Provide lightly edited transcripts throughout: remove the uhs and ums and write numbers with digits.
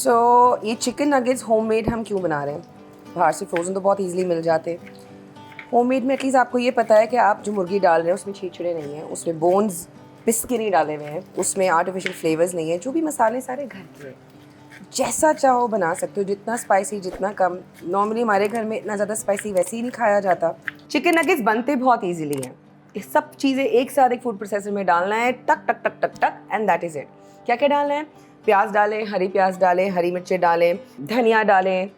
ये chicken nuggets homemade हम क्यों बना रहे हैं? बाहर से फ्रोज़न तो बहुत ईजिली मिल जाते हैं। होममेड में एटलीस्ट आपको ये पता है कि आप जो मुर्गी डाल रहे हैं उसमें छिछड़े नहीं हैं, उसमें बोन्स पिस के नहीं डाले हुए हैं, उसमें आर्टिफिशियल फ्लेवर्स नहीं है, जो भी मसाले सारे घर के हैं। जैसा चाहो बना सकते हो, जितना स्पाइसी जितना कम। नॉर्मली हमारे घर में इतना ज़्यादा स्पाइसी वैसे ही नहीं खाया जाता। चिकन नगेट्स बनते बहुत ईजिली हैं। ये सब चीज़ें एक साथ एक फूड प्रोसेसर में डालना है, टक टक टक टक टक, एंड दैट इज़ इट। क्या क्या डालना है? प्याज डालें, हरी प्याज डालें, हरी मिर्चें डालें, धनिया डालें,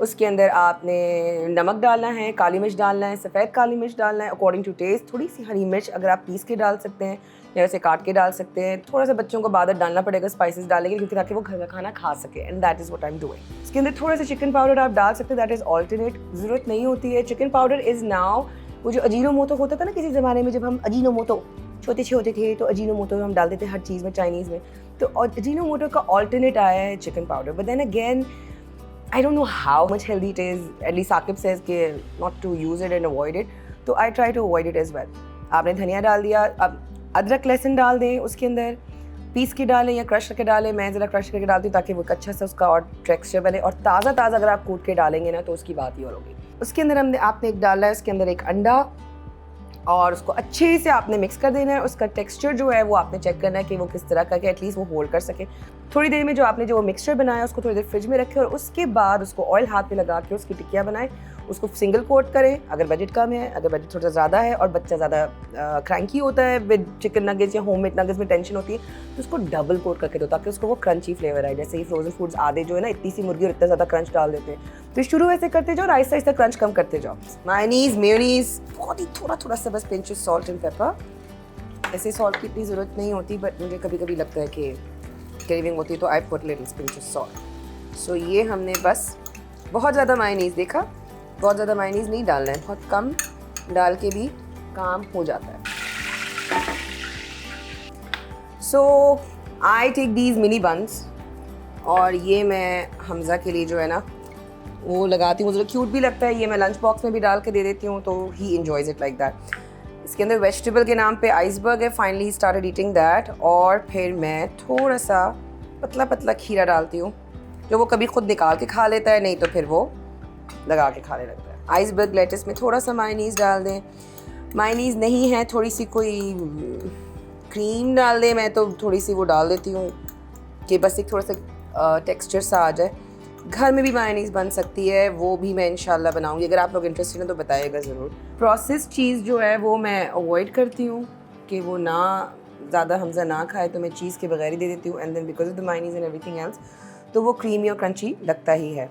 उसके अंदर आपने नमक डालना है, काली मिर्च डालना है, सफ़ेद काली मिर्च डालना है अकॉर्डिंग टू टेस्ट। थोड़ी सी हरी मिर्च अगर आप पीस के डाल सकते हैं या ऐसे काट के डाल सकते हैं। थोड़ा सा बच्चों को बाद डालना पड़ेगा स्पाइसेस डालेंगे, क्योंकि ताकि वो घर का खाना खा सके, and that is what I am doing. इसके अंदर थोड़ा सा चिकन पाउडर आप डाल सकते हैं, दैट इज़ ऑल्टरनेट, ज़रूरत नहीं होती है। चिकन पाउडर इज़ नाउ, वो जो अजीनोमोटो होता था ना किसी ज़माने में, जब हम अजीनोमोटो छोटे छोटे थे तो अजीनोमोटो हम डाल देते हर चीज़ में, चाइनीज़ में, तो अजीनोमोटो का ऑल्टरनेट आया है chicken powder. But then again I don't know how much healthy it is. At least Saqib says कि not to use it and avoid it. तो I try to avoid it as well. आपने धनिया डाल दिया, अब अदरक लहसुन डाल दें उसके अंदर, पीस के डालें या क्रश करके डालें। मैं ज़रा क्रश करके डालती हूँ ताकि वो अच्छा सा उसका और टेक्सचर बने। और ताज़ा ताज़ा अगर आप कूट के डालेंगे ना तो उसकी बात ही और होगी। उसके अंदर आपने एक डाला है, उसके अंदर एक अंडा, और उसको अच्छे से आपने मिक्स कर देना है। उसका टेक्सचर जो है वो आपने चेक करना है कि वो किस तरह का, कि एटलीस्ट वो होल्ड कर सके। थोड़ी देर में जो आपने जो मिक्सचर बनाया उसको थोड़ी देर फ्रिज में रखें, और उसके बाद उसको ऑयल हाथ पे लगा के उसकी टिक्कियाँ बनाएं। उसको सिंगल कोट करें अगर बजट कम है, अगर बजट थोड़ा ज़्यादा है और बच्चा ज़्यादा क्रैंकी होता है विद चिकन नगेट्स या होममेड नगेट्स में टेंशन होती है, तो उसको डबल कोट करके दो ताकि उसको वो क्रंची फ्लेवर आए। जैसे ही फ्रोजन फूड्स आधे जो है ना, इतनी सी मुर्गी और इतना ज़्यादा क्रंच डाल देते हैं, तो शुरू ऐसे करते जाओ और आहिस्ता आहिस्ता क्रंच कम करते जाओ। मायोनीज़, मेयोनीज़, बहुत ही थोड़ा थोड़ा सा बस, pinch of salt and paper. ऐसे सॉल्ट की इतनी ज़रूरत नहीं होती, बट मुझे कभी कभी लगता है कि क्रेविंग होती है तो I put little pinch of salt. So ये हमने बस बहुत ज़्यादा मायोनीज़, देखा, बहुत ज़्यादा मायोनीज़ नहीं डालना है, बहुत कम डाल के भी काम हो जाता है। सो आई टेक दीज मिनी बंस, और ये मैं हमज़ा के लिए जो है ना वो लगाती हूँ, मुझे क्यूट भी लगता है। ये मैं लंच बॉक्स में भी डाल के दे देती हूँ, तो ही एन्जॉयज़ इट लाइक दैट। इसके अंदर वेजिटेबल के नाम पे आइसबर्ग है, फाइनली स्टार्टेड ईटिंग दैट। और फिर मैं थोड़ा सा पतला पतला खीरा डालती हूँ, जो वो कभी खुद निकाल के खा लेता है, नहीं तो फिर वो लगा के खाने लगता है। आइसबर्ग लेटस में थोड़ा सा मायोनीज़ डाल दें। मायोनीज़ नहीं है, थोड़ी सी कोई क्रीम डाल दें। मैं तो थोड़ी सी वो डाल देती हूँ कि बस एक थोड़ा सा टेक्सचर सा आ जाए। घर में भी मायोनीज़ बन सकती है, वो भी मैं इंशाल्लाह बनाऊंगी। अगर आप लोग इंटरेस्टेड हैं तो बताइएगा ज़रूर। प्रोसेस्ड चीज़ जो है वो मैं अवॉइड करती हूँ कि वो ना ज़्यादा हमज़ा ना खाए, तो मैं चीज़ के बगैर ही दे देती हूँ। And then because of the mayonnaise and everything else, तो वो क्रीमी और क्रंची लगता ही है।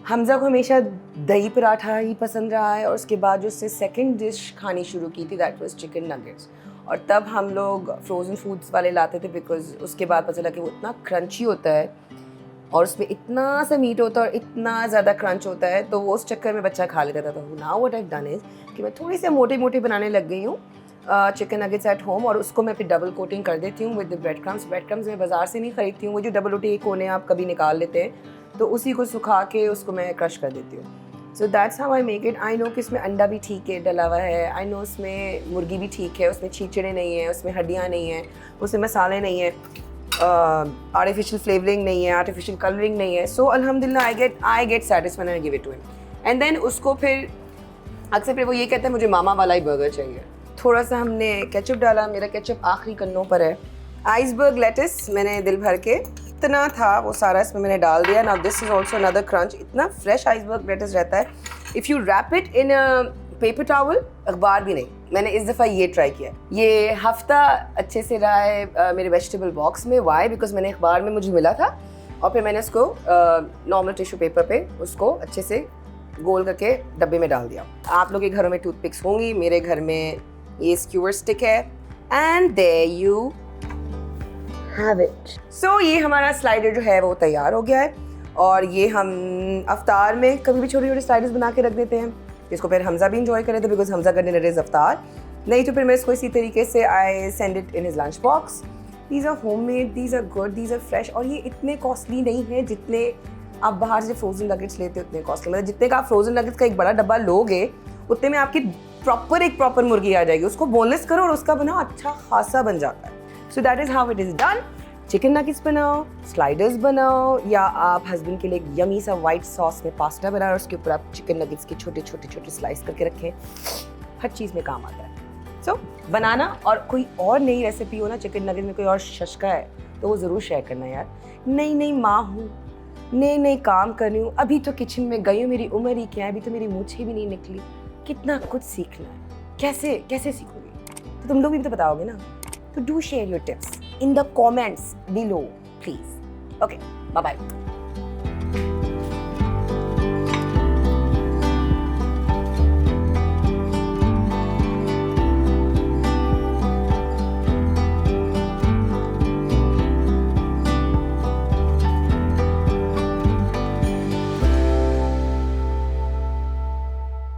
हमज़ा को हमेशा दही पराठा ही पसंद रहा है, और उसके बाद जो उससे सेकंड डिश खानी शुरू की थी दैट वाज चिकन नगेट्स। और तब हम लोग फ्रोज़न फूड्स वाले लाते थे, बिकॉज उसके बाद पता चला कि वो इतना क्रंची होता है और उसमें इतना सा मीट होता है और इतना ज़्यादा क्रंच होता है, तो वो उस चक्कर में बच्चा खा लेता था। तो now what I have done is कि मैं थोड़ी सी मोटे मोटे बनाने लग गई हूँ चिकन नगेट्स एट होम, और उसको मैं फिर डबल कोटिंग कर देती हूँ with bread crumbs. Bread crumbs मैं बाज़ार से नहीं खरीदती हूँ, वो जो डबल रोटी कोने आप कभी निकाल लेते हैं, तो उसी को सुखा के उसको मैं क्रश कर देती हूँ। So that's how I make it. I know कि इसमें अंडा भी ठीक है डला हुआ है, आई नो उसमें मुर्गी भी ठीक है, उसमें छींचड़े नहीं है, उसमें हड्डियाँ नहीं हैं, उसमें मसाले नहीं हैं, आर्टिफिशियल फ्लेवरिंग नहीं है, आर्टिफिशियल कलरिंग नहीं है। सो अल्हम्दुलिल्लाह I get satisfied and I give it to him. And then उसको फिर अक्सर फिर वो ये कहता है मुझे मामा वाला ही बर्गर चाहिए। थोड़ा सा हमने केचप डाला, मेरा केचप आखिरी कन्नों पर है। आइसबर्ग लेटस मैंने दिल भर के इतना था वो सारा इसमें मैंने डाल दिया। Now this is also another crunch. इतना फ्रेश आइसबर्ग लेटस रहता है, if you wrap it in paper towel, अखबार भी नहीं। मैंने इस दफ़ा ये ट्राई किया, ये हफ्ता अच्छे से रहा है मेरे वेजिटेबल बॉक्स में। वाई? बिकॉज मैंने अखबार में मुझे मिला था, और फिर मैंने उसको नॉर्मल टिश्यू पेपर पे उसको अच्छे से गोल करके डब्बे में डाल दिया। आप लोग के घरों में टूथपिक्स होंगी, मेरे घर में ये स्क्यूअर स्टिक है। And there you have it. So ये हमारा स्लाइडर जो है वो तैयार हो गया है, और ये हम अफ्तार में कभी भी छोटे छोटे स्लाइडर्स बना के रख देते हैं, इसको फिर हमज़ा भी इंजॉय करे थे, बिकॉज हमज़ा का डिनर इज़ अफ्तार। नहीं तो फिर मैं इसको इसी तरीके से I send it in his lunch box. These are homemade, these are good, these are fresh, और ये इतने कॉस्टली नहीं है जितने आप बाहर से फ्रोजन नगेट्स लेते हो उतने कॉस्टली। मतलब जितने का आप फ्रोजन नगेट्स का एक बड़ा डब्बा लोगे उतने में आपकी प्रॉपर मुर्गी आ जाएगी। उसको बोनलेस करो और उसका बनाओ, अच्छा खासा बन जाता है। So that is how it is done. Chicken nuggets बनाओ, स्लाइडर्स बनाओ, या आप हस्बैंड के लिए एक यमी सा वाइट सॉस में पास्ता बनाओ और उसके ऊपर आप चिकन नगेट्स के छोटे छोटे छोटे स्लाइस करके रखें, हर चीज़ में काम आता है। सो बनाना, और कोई और नई रेसिपी हो ना चिकन नगेट में, कोई और शशका है तो वो ज़रूर शेयर करना यार। नई माँ हूँ, नई काम कर रही हूँ, अभी तो किचन में गई हूँ, मेरी उम्र ही क्या है, अभी तो मेरी मूछें भी नहीं निकली, कितना कुछ सीखना है, कैसे सीखोगे, तो तुम लोग भी तो बताओगे ना। तो do share your tips in the comments below, please. Okay, bye bye.